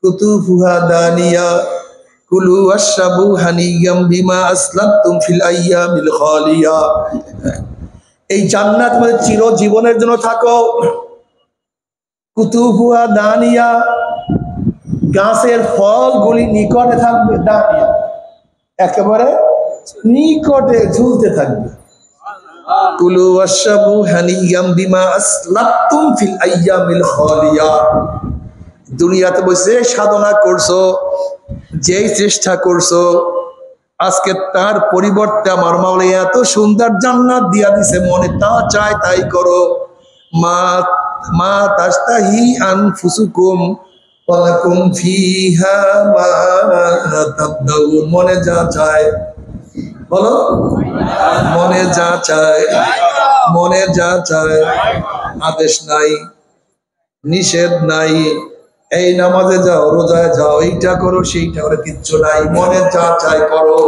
কুতুফুহা দানিয়া কুলু ওয়াশরাবু হানিয়াম বিমা আসলাফতুম ফিল আইয়ামিল খালিয়া। এই জান্নাত মানে চিরজীবনের জন্য থাকো। কুতুফুহা দানিয়া, গাছের ফলগুলি নিকটে থাকবে, দানিয়া একেবারে নিকটে ঝুলতে থাকবে। কুলু ওয়াশরাবু হানিয়াম বিমা আসলাফতুম ফিল আইয়ামিল খালিয়া। দুনিয়াতে বসে সাধনা করছো, যেই চেষ্টা করছো, আজকে তার পরিবর্তে আমার মাওলা এত সুন্দর জান্নাত দিয়া দিছে, মনে তা চায় তাই করো। মা মা তাস্তাহি আনফুসুকুম ওয়ালাকুম ফিহা মা তাবদাউন। মনে যা চায় বলো, মনে যা চায়, মনে যা চায়। আদেশ নাই, নিষেধ নাই, এই নামাজে যাও, রোজায় যাও, এইটা করো সেইটা করো, কিচ্ছু নাই, মনে যা চায় করো।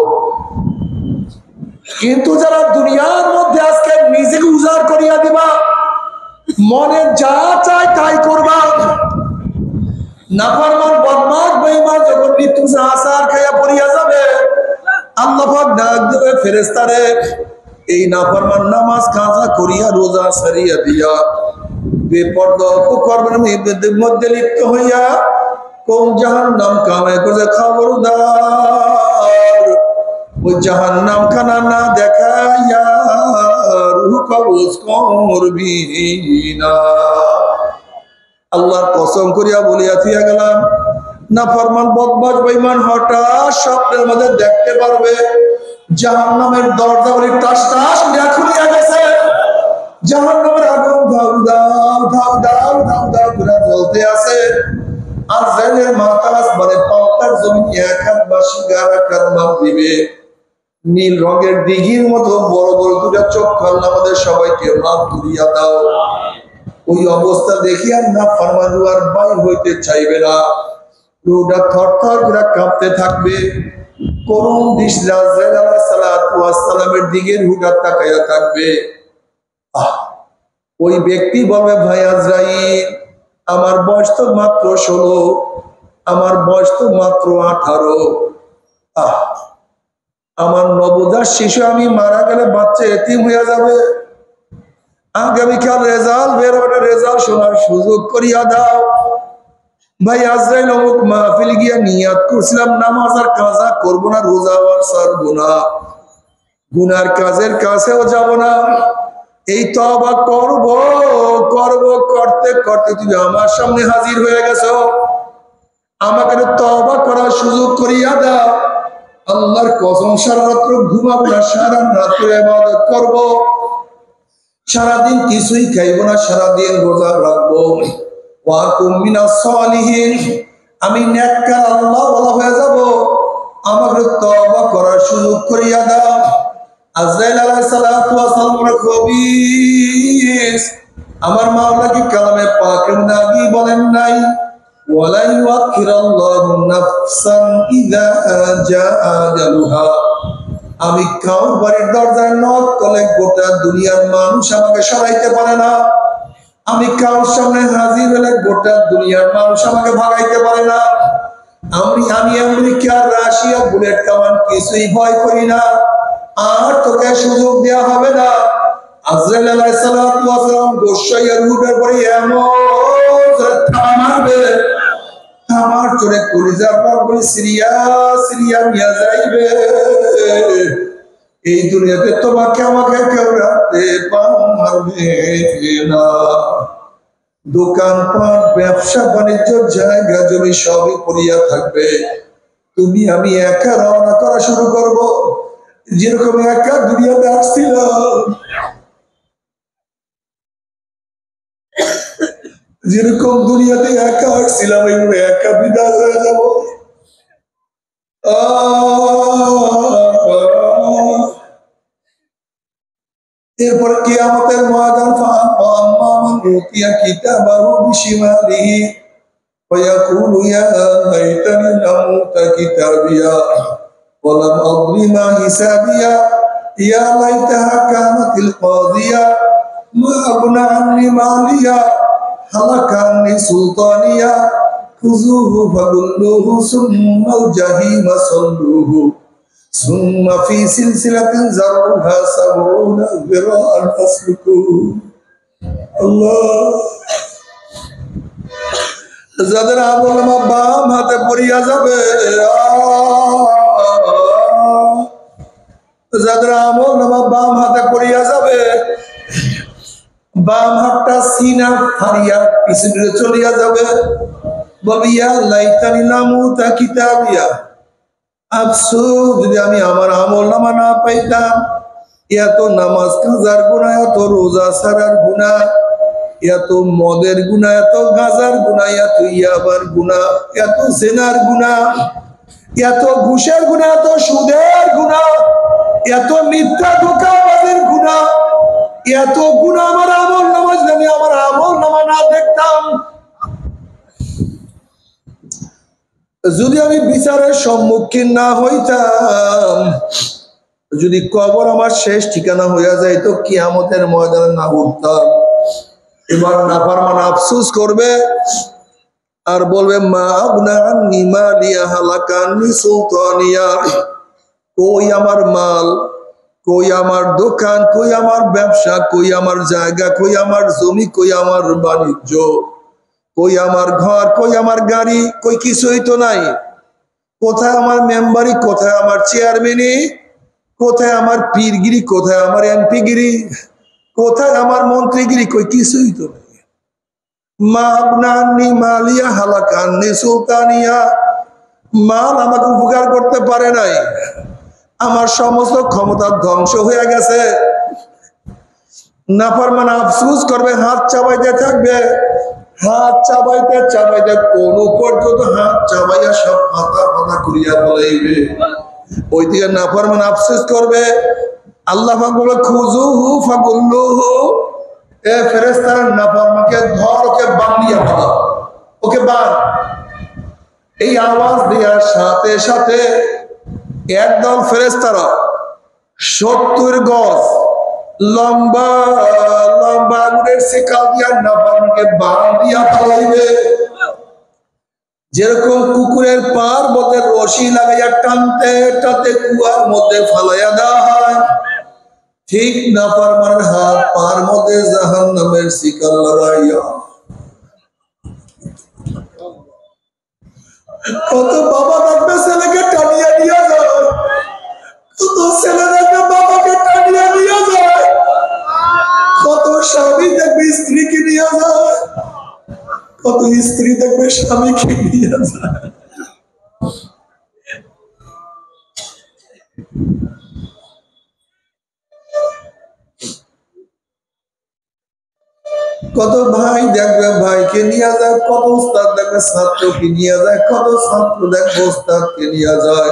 কিন্তু যারা দুনিয়ার মধ্যে আজকে নিজেকে উজাড় করিয়া দিবা, মনে যা চায় তাই করবা, নাফরমান বদমাশ বেঈমান যখন মৃত্যু আসার খাইয়া পড়িয়া যাবে, আল্লাহ পাক ডাক দেবে ফেরেশতারে, এই নাফরমান নামাজ কাজা করিয়া রোজা সারিয়া দিয়া বেপরদা অপকর্মের মধ্যে লিপ্ত হইয়া কোন জাহান্নাম কামাই করে, খবরদার ওই জাহান্নাম খানা না দেখাইয়া রূহ কবজ করবি না। আল্লাহর কসম করিয়া বলিয়া থিয়া গেলাম, নাফরমান বদমাশ বেঈমান হঠাৎ স্বপ্নের মধ্যে দেখতে পারবে জাহান্নামের দরজা বলে টাস টাস খুলিয়া গেছে, জাহান্নামের আগুন ধাউ দাউ ধাউ দাউ ধাউ দাউ করে জ্বলতে আছে। আর জেলের মাতাস মানে পাতার জমিন এক হাত বাসি গারা কারমাম দিবে, নীল রঙের দিঘির মতো বড় বড় দুটা চোখ আল্লাহ আমাদের সবাইকে মাফ করিয়া দাও। ওই অবস্থা দেখিয়া না ফরমান আর বাইর হইতে চাইবে না, রোটা থর থর করে কাঁপতে থাকবে। করুণ দৃষ্টি আজরাইল আলাইহিস সালাতু ওয়াস সালামের দিকে রুহটা তাকায়া থাকবে। ওই ব্যক্তি বলবে, ভাই আজরাইল, আমার বয়স তো মাত্র 16, আমার বয়স তো মাত্র 18, আমার নবজাত শিশু, আমি মারা গেলে বাচ্চা এতিম হইয়া যাবে, আগামীকাল রেজাল্ট বের হবে, রেজাল্ট শোনার সুযোগ করিয়া দাও। ভাই আজরাইল, অমুক মাহফিল গিয়া নিয়াত করছিলাম নামাজ আর কাজা করবো না, রোজা আর ছাড়বো না, গুনার কাজের কাছেও যাব না, এই তওবা করব করব, করতে করতে তুমি আমার সামনে হাজির হয়ে গেছো, আমাকে তওবা করার সুযোগ করিয়া দাও। আল্লাহর কসম, সারা রাত্র ঘুমাবো না, সারা রাত্র ইবাদত করব, সারাদিন কিছুই খাইব না, সারাদিন রোজা রাখবো। ওয়াকুম মিনাস সালিহিন, আমি নেককার আল্লাহ ওয়ালা হয়ে যাব, আমাকে তওবা করার সুযোগ করিয়া দাও। আজরাইল আলাইহিস সালাতু ওয়াস সালামের খবীস আমার মাওলা কি কালামে পাকের নাগি বলেন নাই, ওয়ালা ইউআখিরুল্লাহু নাফসান ইযা জাআ আজালুহা। আমি কাউর বাড়ির দরজায় নক করলে গোটা দুনিয়ার মানুষ আমাকে সরাইতে পারে না, আমি কাউর সামনে হাজির হলে গোটা দুনিয়ার মানুষ আমাকে ভাগাইতে পারে না। আমি আমেরিকা, রাশিয়া, বুলেট কামান কিছুই ভয় করি না, আর তোকে সুযোগ দেওয়া হবে না। আজরাইল আলাইহিস সালাতু ওয়াস সালাম গোসাইয়ের রুটের পরে এমন থামাবে, থামার চোরে কলিজার পাগল সিরিয়া সিরিয়া নিয়ে যাইবে। এই দুনিয়াতে তোমাকে আমাকে কেউ রাখতে পারবে না। দোকানপাট, ব্যবসা বাণিজ্য, জায়গা জমি সবই পড়িয়া থাকবে, তুমি আমি একা রওনা করা শুরু করব। যেরকম একা দুনিয়াতে আসছিলাম, যেরকম দুনিয়াতে একা আসছিলাম, এইভাবে একা বিদায় হয়ে যাব। এরপর কিয়ামতের ময়দান, ফাআম্মা মান উতিয়া কিতাবাহু বিশিমালিহি ফায়াকুলু ইয়া লাইতানি লাম উতা কিতাবিয়া ওয়া লাম আদরি মা হিসাবিয়া ইয়া লাইতাহা কানাতিল কাদিয়া মা আগনা আন্নি মালিয়া হালাকা আন্নি সুলতানিয়া খুযুহু ফাগুল্লুহু সুম্মাল জাহিমা সাল্লুহু সুম্মা ফি সিলসিলাতিন যারউহা সাবউনা যিরাআন ফাসলুকুহু। আল্লাহ, যাদের আমলনামা বাম হাতে পড়িয়া যাবে, যাদের আমলনামা বাম হাতে পড়িয়া যাবে, বাম হাতটা সিনা ফাড়িয়া পিছনে চলিয়া যাবে, বলবে ইয়া লাইতানি লামুতা কিতাবিয়া, আফসোস যদি আমি আমার আমলনামা না পাইতাম। এত নামাজ কাজার গুনাহ, এত রোজা ছাড়ার গুনাহ, এত মদের গুনাহ, এত গাঁজার গুনাহ, এত ইয়াবার গুনাহ, এত জেনার গুনাহ, এত ঘুষের গুনাহ, এত সুদের গুনাহ, এত মিথ্যা ধোঁকাবাজের গুনাহ, এত গুনাহ আমার আমল নামাজ, আমি আমার আমল নামা না দেখতাম, যদি আমি বিচারের সম্মুখীন না হইতাম, যদি কবর আমার শেষ ঠিকানা হইয়া যায়, তো কিয়ামতের ময়দানে না উঠতাম। এবার নাফরমান আফসোস করবে আর বলবে মা আগনা আন্নি মালিয়া হালাকা আন্নি সুলতানিয়া, কই আমার মাল, কই আমার দোকান, কই আমার ব্যবসা, কই আমার জায়গা, কই আমার জমি, কই আমার বাণিজ্য, কই আমার ঘর, কই আমার গাড়ি, কই কিছুই তো নাই। কোথায় আমার মেম্বারি, কোথায় আমার চেয়ারম্যানি, কোথায় আমার পীরগিরি, কোথায় আমার এমপিগিরি, কোথায় আমার মন্ত্রীগিরি, কই কিছুই তো নাই। মা আগনা আন্নি মালিয়া হালাকা আন্নি সুলতানিয়া, মাল আমাকে উপকার করতে পারে নাই, আমার সমস্ত ক্ষমতা ধ্বংস হয়ে গেছে। নাফরমান আফসোস করবে, হাত চাবাইতে থাকবে, হাত চাবাইতে চাবাইতে কোন পর্যন্ত হাত চাবাইয়া সব পাতা পাতা করিয়া বলাইবে। ওইদিকে নাফরমান আফসোস করবে, আল্লাহ পাক বলে খুযুহু ফাগুল্লুহু, এ ফেরেশতারা নাফরমানকে ধর, ওকে বান্ধিয়া ফেলো, ওকে বাঁধ। এই আওয়াজ দেওয়ার সাথে সাথে একদল ফেরেশতারা 70 গজ লম্বা লম্বা আগুনের শিকল দিয়া নাফরমানকে বাঁধিয়া ফেলাইবে। যেরকম কুকুরের পার মধ্যে রশি লাগাইয়া টানতে টানতে কুয়ার মধ্যে ফালাইয়া দেওয়া হয়, ঠিক নাফরমানের হাত পার মধ্যে জাহান্নামের শিকল লাগাইয়া। কত বাবা দেখবে ছেলেকে টানিয়া নিয়ে যায়, কত ছেলে দেখবে বাবাকে টানিয়া নিয়ে যায়, কত স্বামী দেখবে স্ত্রীকে নিয়ে যায়, কত স্ত্রী দেখবে স্বামীকে নিয়ে যায়। কত ভাই দেখবে ভাইকে নিয়ে যায়, কত উস্তাদ দেখবে ছাত্রকে নিয়ে যায়, কত ছাত্র দেখবে উস্তাদকে নিয়ে যায়,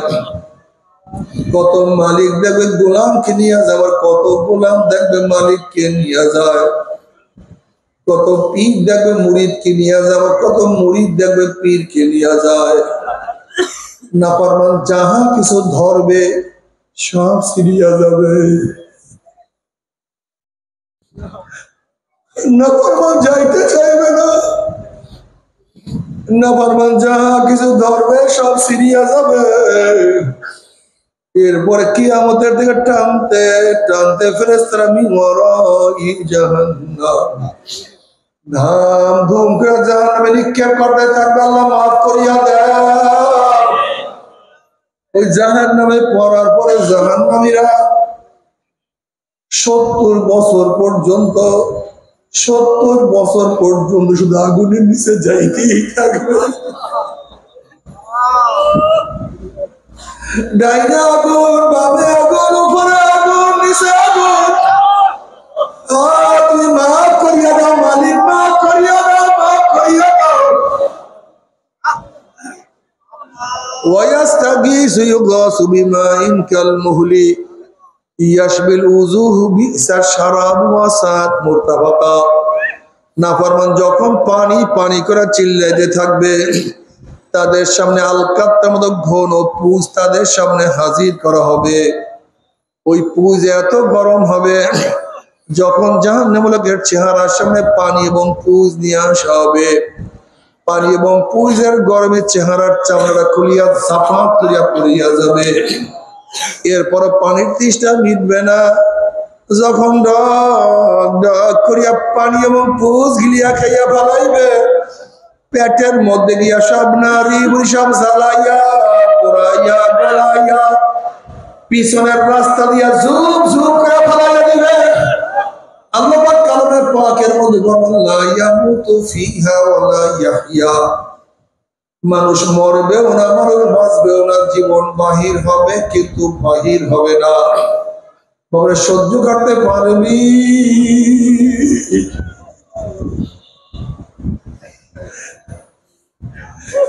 কত মালিক দেখবে গোলামকে নিয়ে যাবার, কত গোলাম দেখবে মালিককে নিয়ে যায়, কত পীর দেখবে মুরিদকে নিয়ে যাবে, কত মুরিদ দেখবে পীরকে নিয়ে যায়। নাফরমান যাহা কিছু ধরবে সব ছিড়িয়া যাবে। নাফরমান যাইতে চাইবে না, নাফরমান যাহা কিছু ধরবে সব ছিড়িয়া যাবে। এরপরে কিয়ামতের দিকে টানতে টানতে ফেরেশতারা মিন ওয়ারাই জাহান্নাম, ধাম ধুম করে জাহান্নামে নিক্ষেপ করতে থাকবে, আল্লাহ মাফ করিয়া দেয়। ওই জাহান্নামে পড়ার পরে জাহান্নামীরা 70 বছর পর্যন্ত, 70 বছর পর্যন্ত শুধু আগুনের নিচে যাইতেই থাকবে। ডাইনে আগুন, বামে আগুন, উপরে আগুন, নিচে আগুন। তুমি মাফ করিয়া দাও মালিক, মাফ করিয়া দাও, মাফ করিয়া দাও। ওয়ায়াস্তাগীসু ইউগাসু বিমাইন কালমুহলি ইয়াশবিল উযুহু বিসার শারাবু ওয়া সাত মুরতাফাকা। নাফরমান যখন পানি পানি করে চিল্লাইতে থাকবে, তাদের সামনে আলকাত্তার মতো ঘন পুঁজ তাদের সামনে হাজির করা হবে। ওই পুঁজ এত গরম হবে, যখন জাহান্নামীদের চেহারার সামনে পানি এবং পুঁজ নিয়ে আসা হবে, পানি এবং পুজের গরমে চেহারার চামড়া খুলিয়া সাফা করিয়া পড়িয়া যাবে। এরপর পানির তৃষ্ণা মিটবে না। যখন ডক ডক করিয়া পানি এবং পুজ গিলিয়া খাইয়া ফেলাইবে, পেটের মধ্যে গিয়া সব নারী সব জ্বালাইয়া পোড়াইয়া গলাইয়া পিছনের রাস্তা দিয়া ঝুপ ঝুপ করে ফেলাইয়া দিবে। আল্লাহ পাক কালামে পাকের মধ্যে বলেন লা ইয়ামুতু ফিহা ওয়া লা ইয়াহইয়া, মানুষ মরবেও না, মানুষ বাঁচবেও না, জীবন বাহির হবে কিন্তু বাহির হবে না। তবে সহ্য করতে পারবি?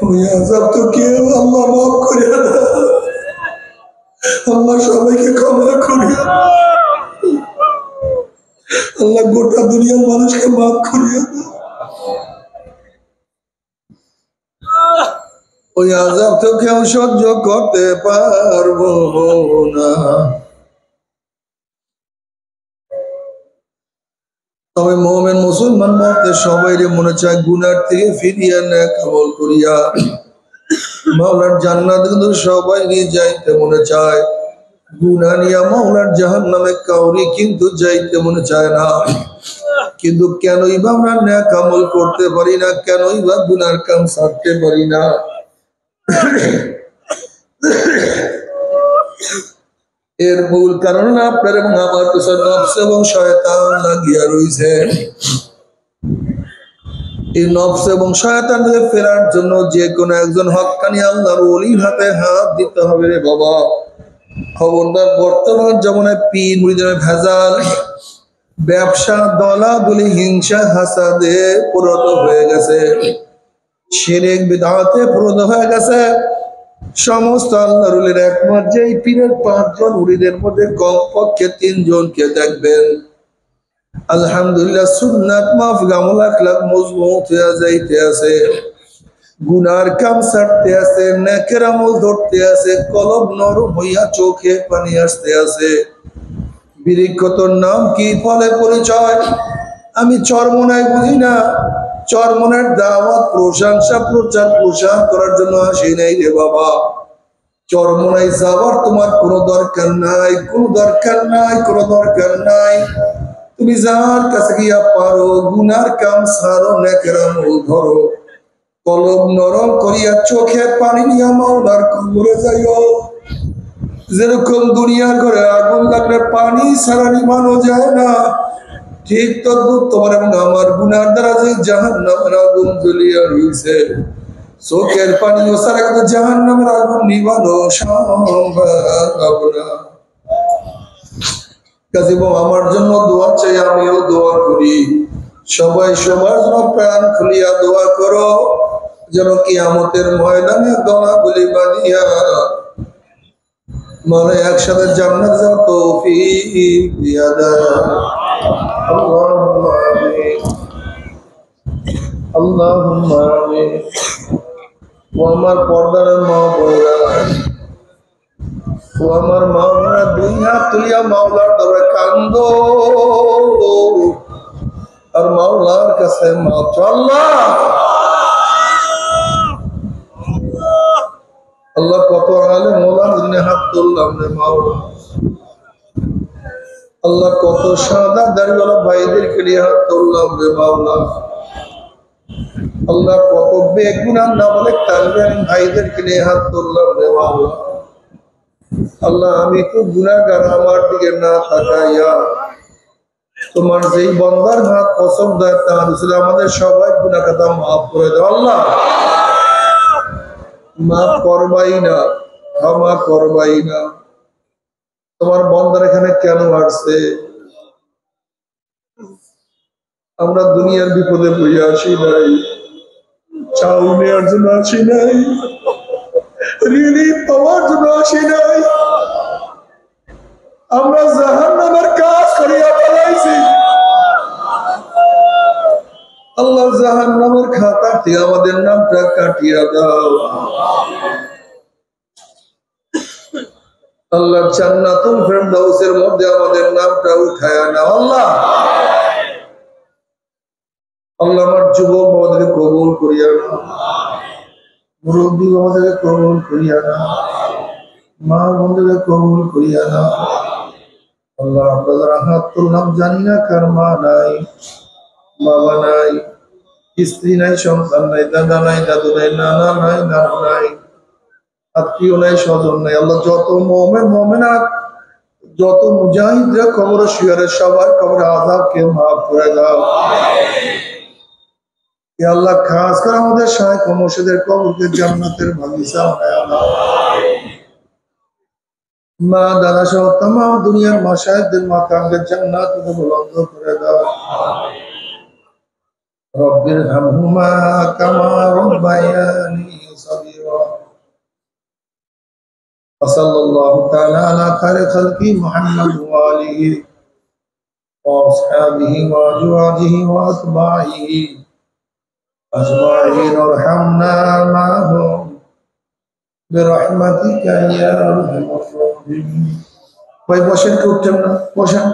ওই আযাব তো কেউ আল্লাহ মাফ করে না। আল্লাহ সবাইকে ক্ষমা করিয়া দাও। আল্লাহ গোটা দুনিয়ার মানুষকে মাফ করিয়া দাও। ওই আযাব তো কেউ সহ্য করতে পারবো না। তবে মুমিন মুসলমান মতে সবাই মনে চায় গুনার থেকে ফিরিয়া নেক আমল করিয়া মাওলার জান্নাত কিন্তু সবাই যাইতে মনে চায়। গুনাহ নিয়া মাওলার জাহান্নামে কাউরি কিন্তু যাইতে মনে চায় না। কিন্তু কেনই বা আমরা নেক আমল করতে পারি না, কেনই বা গুনার কাম ছাড়তে পারি না? এর মূল কারণ আপনার এবং আমার পিছনে নফস এবং শয়তান লাগিয়া রয়েছে। এই নফস এবং শয়তান থেকে ফেরার জন্য যে কোনো একজন হক্কানি আল্লাহর ওলির হাতে হাত দিতে হবে রে বাবা। খবরদার, বর্তমান জমানায় পীর মুরিদের ভেজাল, ব্যবসা, দলাদলি, হিংসা, হাসাদে পরিণত হয়ে গেছে, শিরক বিদআতে পরিণত হয়ে গেছে। সমস্ত আল্লাহর ওলির একমাত্র যে পীরের 5 জন মুরিদের মধ্যে কমপক্ষে 3 জনকে দেখবেন আলহামদুলিল্লাহ সুন্নাত মাফিক আমল আখলাক মজবুত হয়ে যাইতে আছে, গুনার কাম ছাড়তে আছে, নেকের আমল ধরতে আছে, কলব নরম হইয়া চোখে পানি আসতে আছে। বিরিক্ষতর নাম কি, ফলে পরিচয়? আমি চরমনায় বুঝি না, চরমনের দাওয়াত, প্রশংসা, প্রচার প্রসার করার জন্য আসি নাই রে বাবা। চরমনায় যাওয়ার তোমার কোনো দরকার নাই, কোনো দরকার নাই, কোনো দরকার নাই। তুমি যার কাছে গিয়া পারো গুনার কাম ছাড়ো, নেকের আমল ধরো, কলব নরম করিয়া চোখে পানি নিয়া মাওলার কবরে যাইও। যেরকম দুনিয়ার ঘরে আগুন লাগলে পানি ছাড়া নিভানো যায় না, ঠিক তদ্রুপ তোমার এবং আমার গুনার দ্বারা যে জাহান্নামের আগুন জ্বলিয়া রয়েছে, চোখের পানি ও ছাড়া কিন্তু জাহান্নামের আগুন নিভানো সম্ভব না। কাজী আমার জন্য দোয়া চাই, আমিও দোয়া করি। সবাই সবার জন্য প্রাণ খুলিয়া দোয়া করো, যেন কিয়ামতের ময়দানে দলাগুলি বাঁধিয়া মানে একসাথে জান্নাত যাওয়ার তৌফিক দিয়া দাও। আল্লাহুম্মা আমিন, আল্লাহুম্মা আমিন। ও আমার পর্দার মা বোনেরা, ও আমার মা বোনেরা, 2 হাত তুলিয়া মাওলার দরবারে কান্দো আর মাওলার কাছে মাফ চাও। আল্লাহ কত আলেম ওলামার জন্য হাত তুললাম রে মাওলা। আল্লাহ কত সাদা দাড়িওয়ালা ভাইদেরকে নিয়ে হাত তুললাম রে মাওলা। আল্লাহ কত বেগুনার নামালেক তালিবান ভাইদেরকে নিয়ে হাত তুললাম রে মাওলা। আল্লাহ আমি তো গুনাহগার, আমার দিকে না তাকাইয়া তোমার যেই বান্দার হাত পছন্দ হয় তার উপরে আমাদের সবাই গুনাহ খাতা মাফ করে দাও। আল্লাহ মাফ করবাই না, ক্ষমা করবাই না। তোমার বান্দার এখানে কেন আসছে? আমরা দুনিয়ার বিপদে পড়ে আসি নাই, চাউল নেওয়ার জন্য আসি নাই, রিলিফ পাওয়ার জন্য আসি নাই। আমরা জাহান্নামের কাজ করিয়া ফেলাইছি। আল্লাহ জাহান্নামের খাতা থেকে আমাদের নামটা কাটিয়া দাও। আল্লাহ জান্নাতুল ফেরদাউসের মধ্যে আমাদের নামটা উঠায়া নাও। আল্লাহ আল্লাহ আমার যুবক বাবাদেরকে কবুল করিয়া না, মুরব্বী বাবাদেরকে কবুল করিয়া না, মা বোনদেরকে কবুল করিয়া না। আল্লাহ আমরা যারা হাত তুললাম জানি না কার মা নাই, বাবা নাই, স্ত্রী নাই, সন্তান নাই, দাদা নাই, দাদু নাই, নানা নাই, নানু নাই, আত্মীয় নাই, স্বজন নাই। আল্লাহ যত মোমেন মোমেনাত, যত মুজাহিদরা কবরে শুয়ে সবার কবরে আযাবকে মাফ করে দাও। ইয়া আল্লাহ খাস করে আমাদের শায়েখ ও মুর্শিদের কবরকে জান্নাতের বাগিচা বানায়া দাও। মা দাদা সহ তামাম দুনিয়ার মাশায়েখদের মাকামকে জান্নাতে বুলন্দ করে দাও। রব্বির হামহুমা কামা রাব্বায়ানি সগীরা। সাল্লাল্লাহু তাআলা আলা খায়রি খালকি মুহাম্মদ ওয়া আলিহি ওয়া আসহাবিহি ওয়া আজওয়াজিহি ওয়া আতবাইহি আজমাইন ওয়ারহামনা মা'হুম বিরহমাতিকা ইয়া আরহামার রাহিমিন। ভাই বসেন, কেউ উঠছেন না, বসেন।